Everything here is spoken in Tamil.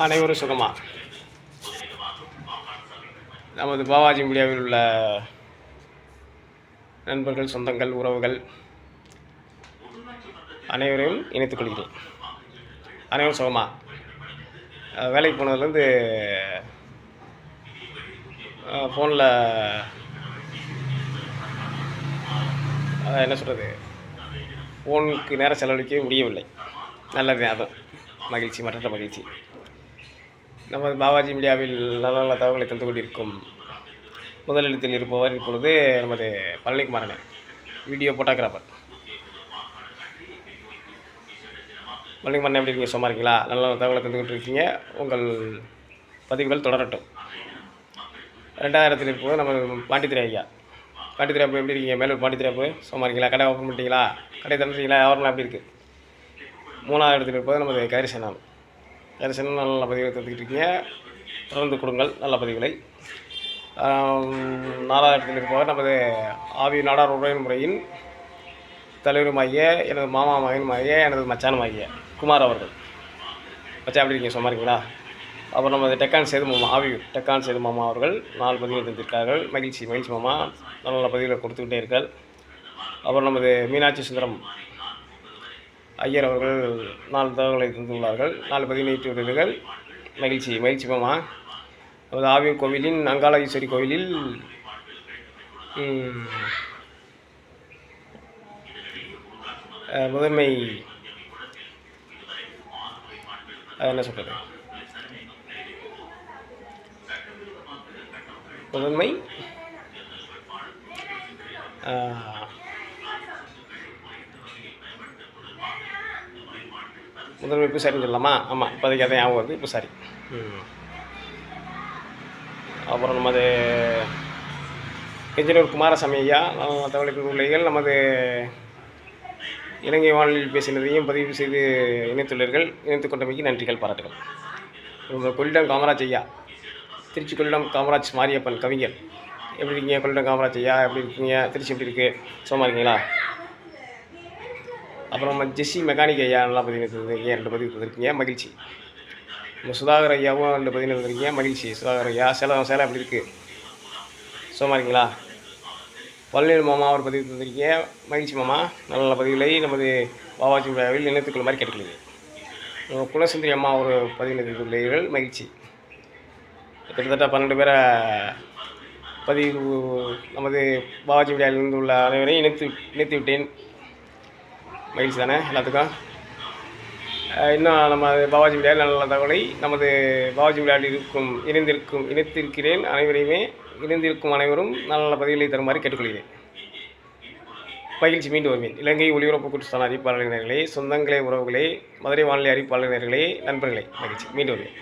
அனைவரும் சுகமா? நமது பாவாஜி மீடியாவில் உள்ள நண்பர்கள், சொந்தங்கள், உறவுகள் அனைவரையும் இணைத்துக் கொள்கிறேன். அனைவரும் சுகமா? வேலைக்கு போனதுலேருந்து ஃபோனில் என்ன சொல்கிறது, ஃபோனுக்கு நேரம் செலவழிக்க முடியவில்லை. நல்லது, அதுவும் மகிழ்ச்சி, மற்ற மகிழ்ச்சி. நமது பாவாஜி மீடியாவில் நல்ல நல்ல தகவல்களை தந்து கொண்டிருக்கும் முதலிடத்தில் இருப்பவர் இப்பொழுது நமது பழனிக்குமாரனே, வீடியோ ஃபோட்டோகிராஃபர். பழனிக்குமாரன் எப்படி இருக்கீங்க? சும்மா இருக்கீங்களா? நல்ல நல்ல தகவலை தந்து கொண்டிருக்கீங்க. உங்கள் பதிவுகள் தொடரட்டும். 2000 இருப்போது நம்ம பாண்டித்துறை ஐயா. பாண்டித்துறை அப்போ எப்படி இருக்கீங்க? மேலூர் பாண்டித்துறை அப்போ சும்மா இருக்கீங்களா? கடை ஓப்பன் பண்ணிட்டீங்களா? கடை திறந்துட்டீங்களா? வியாபாரம்லாம் எப்படி இருக்குது? 3வது இருப்பது நமது கைரிசனம். கைரிசனம் நல்ல நல்ல பதிவுகளை தந்துக்கிட்டு இருக்கீங்க. தொடர்ந்து கொடுங்கள் நல்ல பதிவுகளை. 4வது இருப்பவர் நமது ஆவி நாடார் உறவின் முறையின் தலைவருமாகிய எனது மாமா மகனுமாகிய எனது மச்சானுமாகிய குமார் அவர்கள். மச்சான் எப்படி இருக்கீங்க? சும்மா இருக்கீங்களா? அப்புறம் நமது டெக்கான் சேது மாமா, ஆவியூர் டெக்கான் சேது மாமா அவர்கள் 4 பதிவுகள் தந்திருக்கார்கள். மகிழ்ச்சி மகிழ்ச்சி மாமா, நல்ல நல்ல பதிவுகளை கொடுத்துக்கிட்டே இருக்கார். அப்புறம் நமது மீனாட்சி சுந்தரம் ஐயர் அவர்கள் 4 தகவல்களை தந்துள்ளார்கள். 4 பதிவு நீட்டுள்ளீர்கள். மகிழ்ச்சி மகிழ்ச்சி மாமா. நமது ஆவியூர் கோவிலின் அங்காள ஈஸ்வரி கோவிலில் முதன்மை என்ன சொல்கிறது, முதன்மை முதன்மை பூசாரின்னு சொல்லலாமா? ஆமாம், இப்போதைக்கு அதை ஞாபகம் வருது, பூசாரி. அப்புறம் நமது கெஞ்சனூர் குமாரசாமி ஐயா தகவலுக்கு உள்ளீர்கள். நமது இலங்கை வானொலியில் பேசினதையும் பதிவு செய்து இணைத்துள்ளீர்கள். இணைத்துக் கொண்டமைக்கு நன்றிகள், பாராட்டுகள். நம்ம கொள்ளிடம் காமராஜ் ஐயா, திருச்சி கொள்ளிடம் காமராஜ் மாரியப்பன் கவிஞர். எப்படி இருக்கீங்க கொள்ளிடம் காமராஜ் ஐயா? எப்படி இருக்கீங்க? திருச்சி எப்படி இருக்குது? சும்மா இருக்கீங்களா? அப்புறம் நம்ம ஜெஸ்ஸி மெக்கானிக் ஐயா நல்லா பதிவு தந்துருக்கீங்க, 2 பதிவு தந்துருக்கீங்க, மகிழ்ச்சி. நம்ம சுதாகர் ஐயாவும் 2 பதிவு தந்துருக்கீங்க, மகிழ்ச்சி. சுதாகர் ஐயா சேலம் எப்படி இருக்குது? சும்மா இருக்கீங்களா? பழனியில் மாமா அவர் பதிவு தந்திருக்கீங்க, மகிழ்ச்சி மாமா. நல்ல நல்ல பதிவுகளை நமது பாவாஜி மீடியாவில் இணைத்துக்கொள்ள மாதிரி கேட்டுக்கொள்கிறேன். குலசுந்தரி அம்மா ஒரு பதிவு தந்துள்ளீர்கள், மகிழ்ச்சி. கிட்டத்தட்ட 12 பேரை பதிவு நமது பாவாஜி மீடியாவில் இருந்து உள்ள அனைவரையும் இணைத்து விட்டேன். மகிழ்ச்சி தானே எல்லாத்துக்கும்? இன்னும் நம்ம பாவாஜி மீடியாவில் நல்ல தகவலை நமது பாவாஜி மீடியாவில் இணைத்திருக்கிறேன். அனைவரையுமே இணைந்திருக்கும் அனைவரும் நல்ல நல்ல பதிவுகளை தருமாறு கேட்டுக்கொள்கிறேன். மகிழ்ச்சி, மீண்டும் வருவேன். இலங்கை ஒலிபரப்பு கூட்டுத்தான அறிவிப்பாளர்களே, சொந்தங்களே, உறவுகளே, மதுரை வானொலி அறிவிப்பாளர்களே, நண்பர்களே, மகிழ்ச்சி, மீண்டும் வருவேன்.